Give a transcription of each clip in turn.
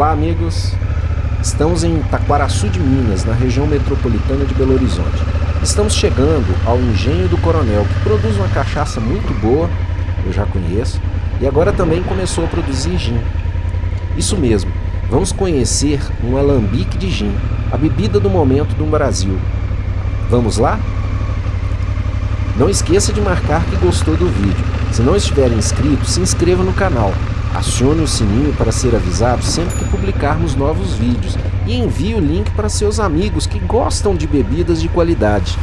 Olá, amigos! Estamos em Taquaraçu de Minas, na região metropolitana de Belo Horizonte. Estamos chegando ao Engenho do Coronel, que produz uma cachaça muito boa, eu já conheço, e agora também começou a produzir gin. Isso mesmo, vamos conhecer um alambique de gin, a bebida do momento do Brasil. Vamos lá? Não esqueça de marcar que gostou do vídeo. Se não estiver inscrito, se inscreva no canal. Acione o sininho para ser avisado sempre que publicarmos novos vídeos e envie o link para seus amigos que gostam de bebidas de qualidade.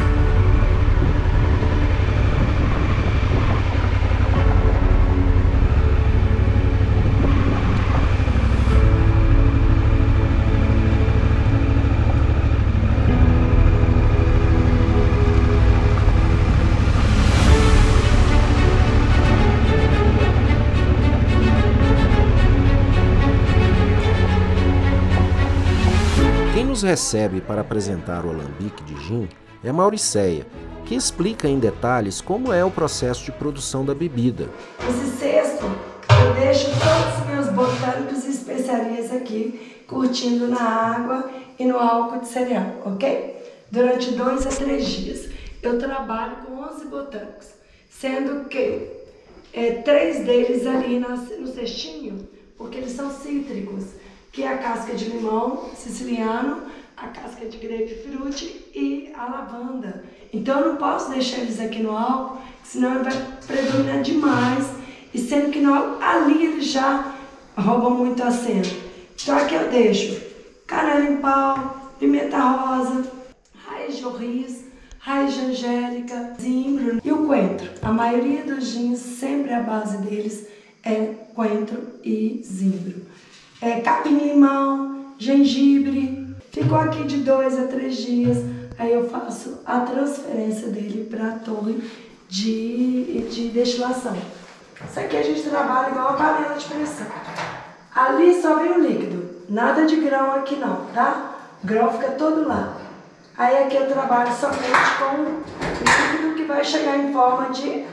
Quem nos recebe para apresentar o alambique de gin é Mauriceia, que explica em detalhes como é o processo de produção da bebida. Esse cesto eu deixo todos os meus botânicos e especiarias aqui, curtindo na água e no álcool de cereal, ok? Durante 2 a 3 dias. Eu trabalho com 11 botânicos, sendo que 3 deles ali no cestinho, porque eles são cítricos, que é a casca de limão siciliano, a casca de grapefruit e a lavanda. Então eu não posso deixar eles aqui no álcool, senão ele vai predominar demais, e sendo que no álcool, ali eles já roubam muito a cena. Então aqui eu deixo canela em pau, pimenta rosa, raiz de orris, raiz de angélica, zimbro e o coentro. A maioria dos gins, sempre a base deles é coentro e zimbro. Capim-limão, gengibre. Ficou aqui de 2 a 3 dias, aí eu faço a transferência dele para a torre de destilação. Isso aqui a gente trabalha igual uma panela de pressão. Ali só vem o líquido, nada de grão aqui não, tá? O grão fica todo lá. Aí aqui eu trabalho somente com o líquido que vai chegar em forma de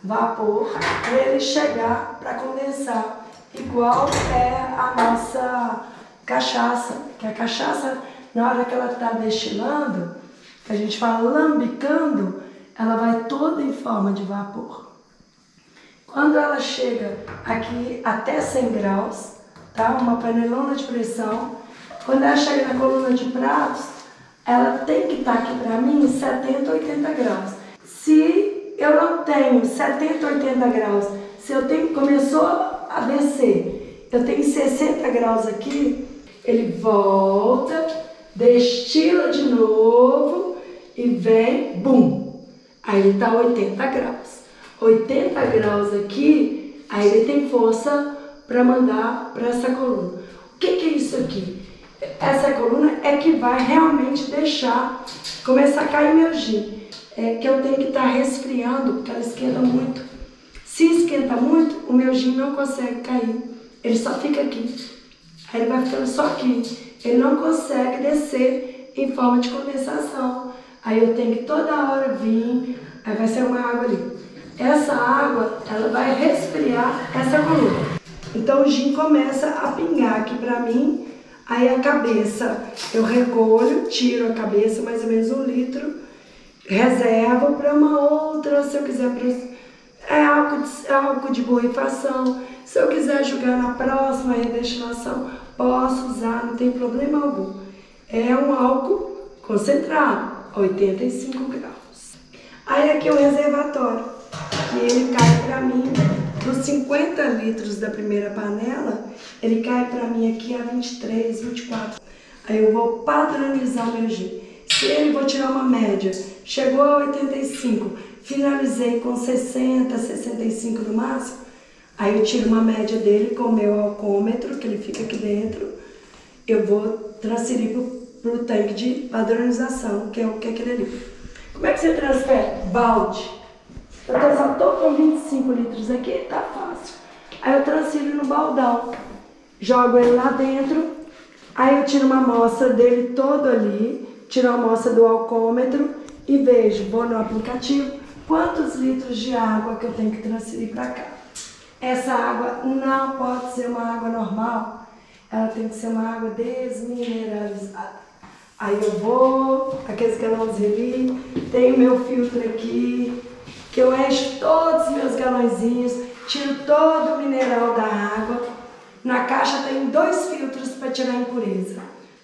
vapor, para ele chegar para condensar. Igual é a nossa cachaça, que a cachaça, na hora que ela está destilando, que a gente fala lambicando, ela vai toda em forma de vapor. Quando ela chega aqui até 100 graus, tá? Uma panelona de pressão, quando ela chega na coluna de pratos, ela tem que estar aqui para mim 70, 80 graus. Se eu não tenho 70, 80 graus, se eu tenho, começou a descer, eu tenho 60 graus aqui, ele volta, destila de novo e vem, bum, aí ele tá 80 graus. 80 graus aqui, aí ele tem força para mandar para essa coluna. O que é isso aqui? Essa coluna é que vai realmente deixar começar a cair meu gin. Que eu tenho que estar resfriando, porque ela esquenta muito. Se esquenta muito, o meu gin não consegue cair, ele só fica aqui. Aí ele vai ficando só aqui, ele não consegue descer em forma de condensação. Aí eu tenho que toda hora vir, aí vai ser uma água ali. Essa água, ela vai resfriar essa coluna. Então o gin começa a pingar aqui pra mim, aí a cabeça eu recolho, tiro a cabeça, mais ou menos 1 litro, reservo para uma outra, se eu quiser... álcool de borrifação. Se eu quiser jogar na próxima redestilação, posso usar, não tem problema algum. É um álcool concentrado, 85 graus. Aí aqui é o reservatório, que ele cai para mim, dos 50 litros da primeira panela, ele cai para mim aqui a 23, 24. Aí eu vou padronizar o meu gin. Se ele, vou tirar uma média, chegou a 85, finalizei com 60, 65 no máximo, aí eu tiro uma média dele com o meu alcômetro, que ele fica aqui dentro, eu vou transferir para o tanque de padronização, que é o que é aquele ali. Como é que você transfere? Balde. Eu só estou com 25 litros aqui, tá fácil. Aí eu transfiro no baldão, jogo ele lá dentro, aí eu tiro uma amostra dele todo ali, tiro a amostra do alcômetro e vejo, vou no aplicativo, quantos litros de água que eu tenho que transferir para cá. Essa água não pode ser uma água normal, ela tem que ser uma água desmineralizada. Aí eu vou, aqueles galãozinhos ali, tenho meu filtro aqui, que eu encho todos os meus galõezinhos, tiro todo o mineral da água. Na caixa tem 2 filtros para tirar a impureza,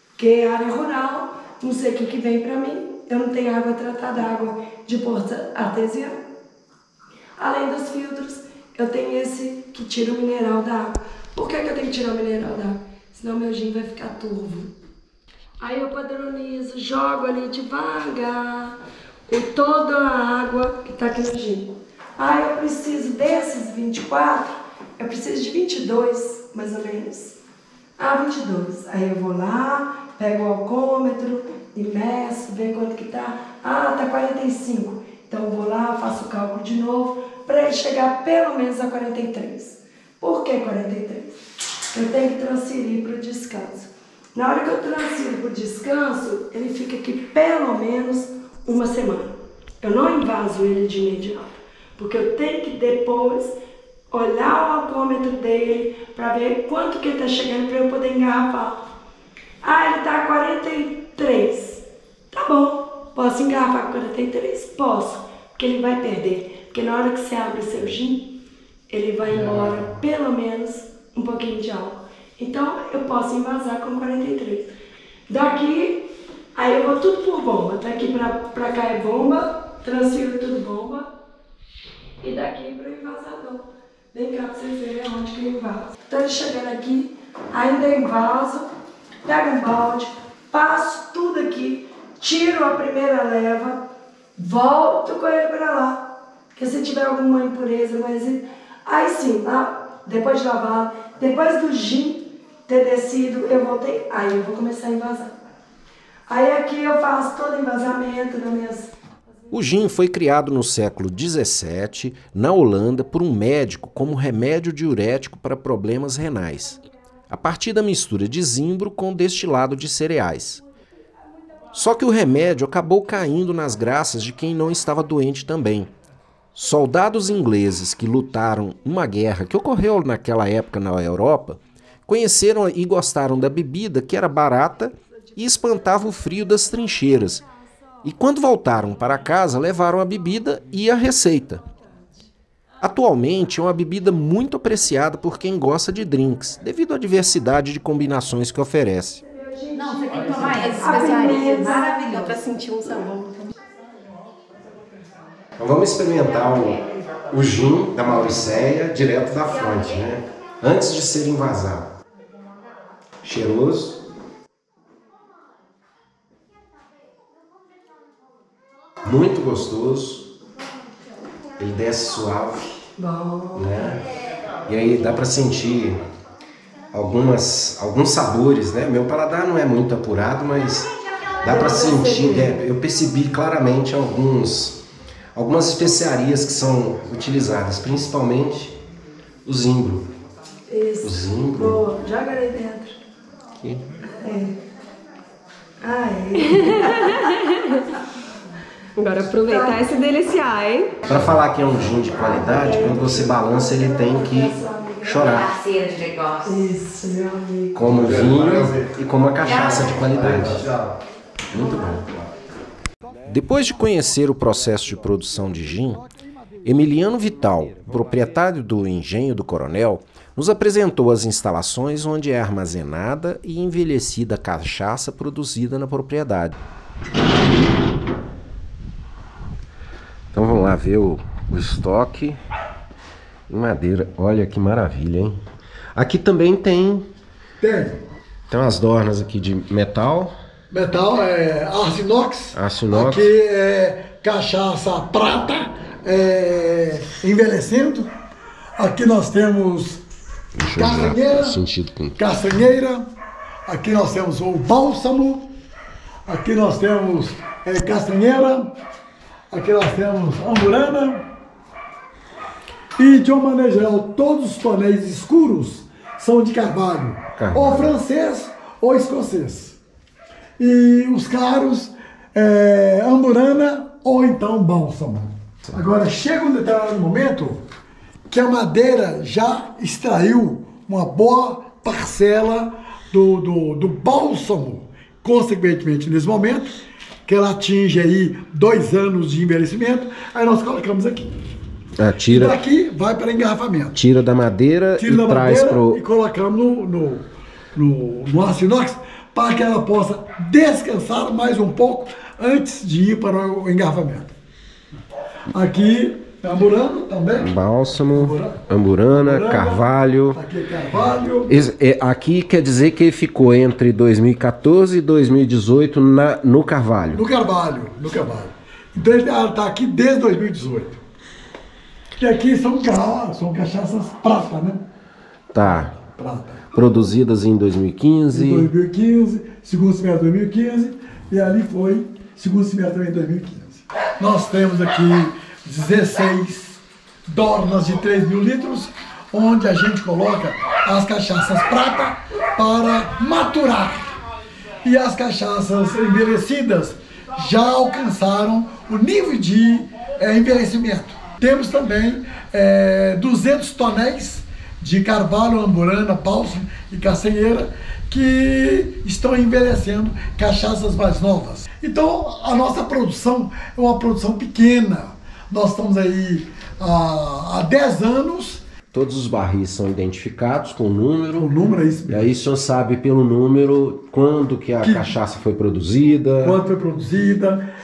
porque é área rural, não sei o que vem para mim, eu não tenho água tratada, água de poço artesiano. Além dos filtros, eu tenho esse que tira o mineral da água. Por que eu tenho que tirar o mineral da água? Senão meu gin vai ficar turvo. Aí eu padronizo, jogo ali devagar toda a água que está aqui no gin. Aí eu preciso desses 24, eu preciso de 22, mais ou menos. 22. Aí eu vou lá, pego o alcômetro e meço, ver quanto que tá. Tá 45. Então eu vou lá, faço o cálculo de novo, para ele chegar pelo menos a 43. Por que 43? Eu tenho que transferir para o descanso. Na hora que eu transfiro para o descanso, ele fica aqui pelo menos uma semana. Eu não invaso ele de imediato, porque eu tenho que depois olhar o alcômetro dele para ver quanto que ele está chegando para eu poder engarrafar. Ele está a 43. Tá bom, posso engarrafar com 43? Posso, porque ele vai perder. Porque na hora que você abre o seu gin, ele vai embora pelo menos um pouquinho de álcool. Então, eu posso envasar com 43. Daqui, aí eu vou tudo por bomba. Daqui pra cá é bomba, transfiro tudo bomba. E daqui para o envasador. Vem cá pra vocês verem onde que eu invaso. Então, chegando aqui, ainda invaso, pego um balde, passo tudo aqui, tiro a primeira leva, volto com ele pra lá. Porque se tiver alguma impureza, aí sim, lá, depois de lavar, depois do gin ter descido, eu voltei, aí eu vou começar a envasar. Aí aqui eu faço todo o envasamento das minhas... O gin foi criado no século XVII, na Holanda, por um médico como remédio diurético para problemas renais, a partir da mistura de zimbro com destilado de cereais. Só que o remédio acabou caindo nas graças de quem não estava doente também. Soldados ingleses que lutaram uma guerra que ocorreu naquela época na Europa, conheceram e gostaram da bebida, que era barata e espantava o frio das trincheiras. E quando voltaram para casa, levaram a bebida e a receita. Atualmente é uma bebida muito apreciada por quem gosta de drinks, devido à diversidade de combinações que oferece. Não, você tem que tomar essas especiarias maravilhosas para sentir um sabor. Então vamos experimentar o gin da Mauricéia direto da fonte, né? Antes de ser envasado. Cheiroso. Muito gostoso. Ele desce suave. Bom. Né? E aí dá para sentir alguns sabores, né? Meu paladar não é muito apurado, mas dá para sentir, né? Eu percebi claramente algumas especiarias que são utilizadas, principalmente o zimbro. Isso. O zimbro. Boa, joga ali dentro. Aqui. Agora aproveitar e se deliciar, hein? Para falar que é um gin de qualidade, quando você balança ele tem que chorar. Parceiro de negócio. Isso, meu amigo. Como vinho e como uma cachaça de qualidade. Muito bom. Depois de conhecer o processo de produção de gin, Emiliano Vital, proprietário do Engenho do Coronel, nos apresentou as instalações onde é armazenada e envelhecida a cachaça produzida na propriedade. Então vamos lá ver o estoque em madeira. Olha que maravilha, hein? Aqui também tem umas dornas aqui de metal. Metal é aço inox. Aço inox. Aqui é cachaça prata, envelhecendo. Aqui nós temos castanheira. Aqui nós temos o bálsamo. Aqui nós temos castanheira. Aqui nós temos amburana. E de uma maneira geral, todos os tonéis escuros são de carvalho. Ou francês ou escocês. E os claros, amburana ou então bálsamo. Agora chega um determinado momento que a madeira já extraiu uma boa parcela do bálsamo, consequentemente, nesse momento, que ela atinge aí 2 anos de envelhecimento, aí nós colocamos aqui. Tira, e daqui vai para engarrafamento. Tira da madeira e traz pro... e colocamos no aço inox para que ela possa descansar mais um pouco antes de ir para o engarrafamento. Aqui, amburano também. Bálsamo, amburana, carvalho. Aqui é carvalho. Aqui quer dizer que ele ficou entre 2014 e 2018 no carvalho. No carvalho. Então ele está aqui desde 2018. E aqui são cachaças prata, né? Tá. Prata. Produzidas em 2015. Em 2015, segundo semestre de 2015, e ali foi segundo semestre também em 2015. Nós temos aqui 16 dornas de 3 mil litros, onde a gente coloca as cachaças prata para maturar. E as cachaças envelhecidas já alcançaram o nível de envelhecimento. Temos também 200 tonéis de carvalho, amburana, bálsamo e castanheira que estão envelhecendo cachaças mais novas. Então a nossa produção é uma produção pequena. Nós estamos aí há 10 anos. Todos os barris são identificados com número. O número é isso mesmo. E aí o senhor sabe pelo número quando que a cachaça foi produzida. Quando foi produzida,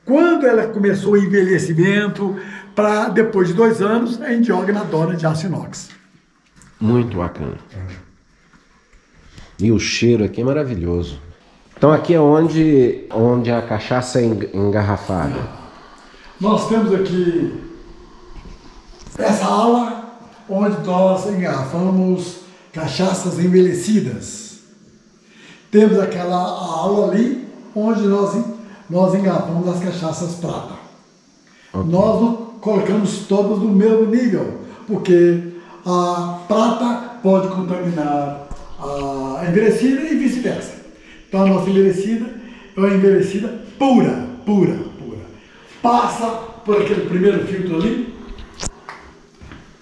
quando ela começou o envelhecimento, para depois de 2 anos a gente joga na dona de aço inox. Muito bacana. E o cheiro aqui é maravilhoso. Então aqui é onde a cachaça é engarrafada. Nós temos aqui essa ala onde nós engarrafamos cachaças envelhecidas. Temos aquela ala ali onde nós engarrafamos as cachaças prata. Okay. Nós não colocamos todas no mesmo nível, porque a prata pode contaminar a envelhecida e vice-versa. Então a nossa envelhecida é uma envelhecida pura. Passa por aquele primeiro filtro ali.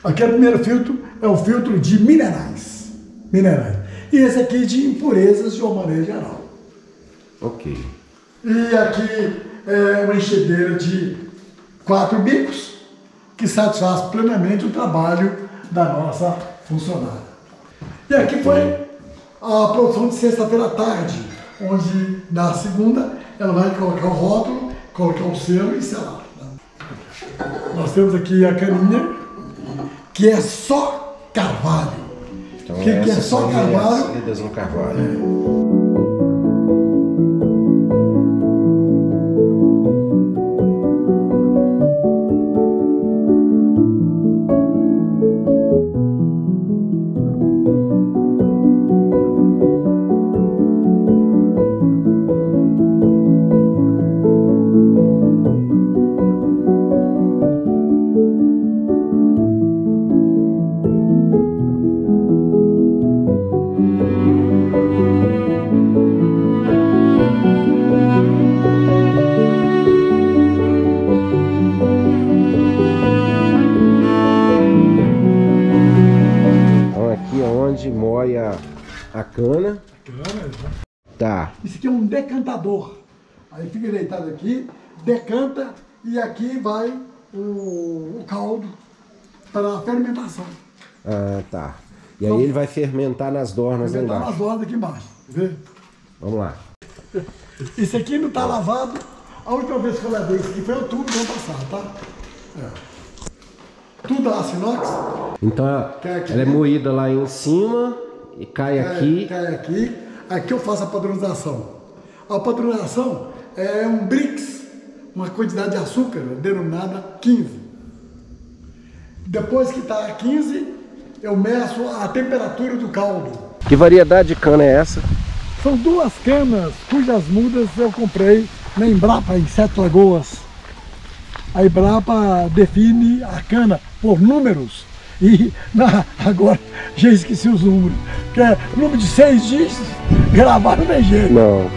Aquele primeiro filtro é o filtro de minerais. E esse aqui de impurezas de uma maneira geral. Ok. E aqui é uma enchedeira de 4 bicos que satisfaz plenamente o trabalho da nossa funcionária. E aqui foi a produção de sexta-feira à tarde, onde na segunda ela vai colocar o rótulo, colocar o selo e selar. Nós temos aqui a caninha, que é só carvalho. Então que é só carvalho? No carvalho. Moia a cana. Tá. Isso aqui é um decantador. Aí fica deitado aqui, decanta e aqui vai o caldo para a fermentação. Ah, tá. E aí ele vai fermentar nas dornas lá embaixo. Nas dornas aqui embaixo. Vê? Vamos lá. Isso aqui não está lavado. A última vez que eu lavei isso aqui foi outubro do ano passado, tá? Tudo aço inox. Então ela é moída lá em cima e cai aqui. Cai aqui. Aqui eu faço a padronização. A padronização é um Brix, uma quantidade de açúcar denominada 15. Depois que está a 15, eu meço a temperatura do caldo. Que variedade de cana é essa? São 2 canas cujas mudas eu comprei na Embrapa, em 7 Lagoas. A Embrapa define a cana por números. E agora já esqueci os números. Que é número de 6 dígitos, gravar não tem jeito. Não.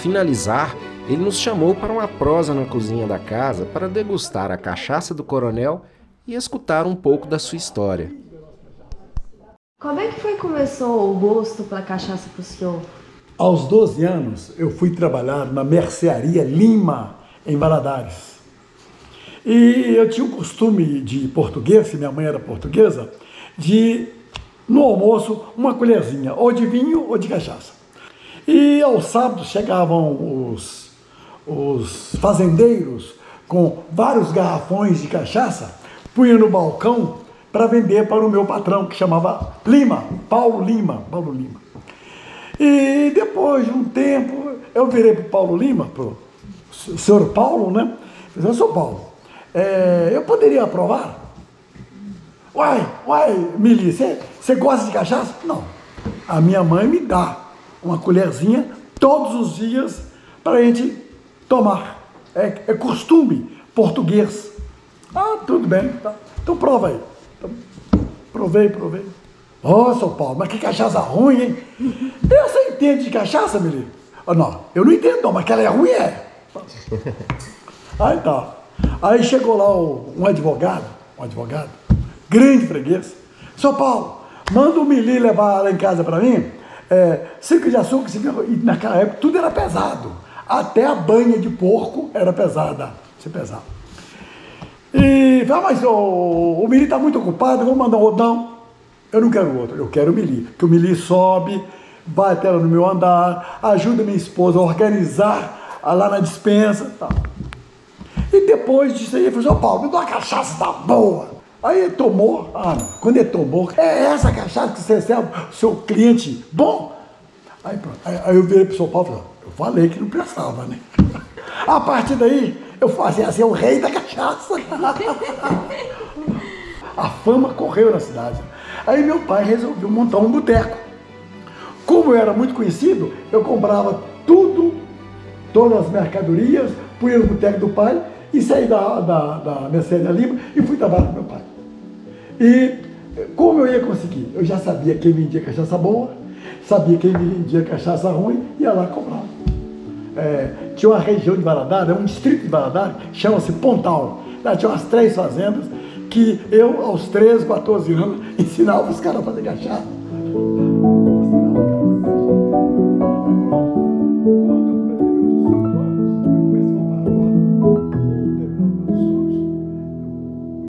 finalizar, ele nos chamou para uma prosa na cozinha da casa para degustar a cachaça do coronel e escutar um pouco da sua história. Como é que foi que começou o gosto pela cachaça pro senhor? Aos 12 anos, eu fui trabalhar na mercearia Lima, em Valadares. E eu tinha o costume de português, se minha mãe era portuguesa, de, no almoço, uma colherzinha, ou de vinho ou de cachaça. E aos sábados chegavam os fazendeiros com vários garrafões de cachaça, punham no balcão para vender para o meu patrão, que chamava Lima, Paulo Lima. E depois de um tempo, eu virei para o Paulo Lima, para o senhor Paulo, né? Eu falei, senhor Paulo, eu poderia aprovar? Uai, Mili, você gosta de cachaça? Não. A minha mãe me dá uma colherzinha todos os dias para a gente tomar. É costume português. Ah, tudo bem, tá. Então prova aí. Então, provei. Ô, São Paulo, mas que cachaça ruim, hein? Você entende de cachaça, Mili? Não, eu não entendo não, mas que ela é ruim, é. Aí tá. Aí chegou lá um advogado, grande freguês. São Paulo, manda o Mili levar lá em casa pra mim, 5 de açúcar, e naquela época tudo era pesado. Até a banha de porco era pesada, E falei, mas o Mili tá muito ocupado, vou mandar outro. Não, eu não quero outro, eu quero o Mili. Que o Mili sobe, vai até lá no meu andar, ajuda minha esposa a organizar lá na despensa e tal. E depois disso aí, ele falou, Paulo, me dá uma cachaça, tá boa. Aí ele tomou, quando ele tomou, é essa cachaça que você recebe o seu cliente bom? Aí pronto, aí eu virei pro São Paulo e falei, eu falei que não prestava, né? A partir daí, eu fazia assim, o rei da cachaça. A fama correu na cidade. Aí meu pai resolveu montar um boteco. Como eu era muito conhecido, eu comprava tudo, todas as mercadorias, punha no boteco do pai e saí da Mercearia Lima e fui trabalhar com meu pai. E como eu ia conseguir? Eu já sabia quem vendia cachaça boa, sabia quem vendia cachaça ruim, ia lá comprar. Tinha uma região de Valadares, um distrito de Valadares, chama-se Pontal. Lá tinha umas 3 fazendas que eu, aos 13, 14 anos, ensinava os caras a fazer cachaça.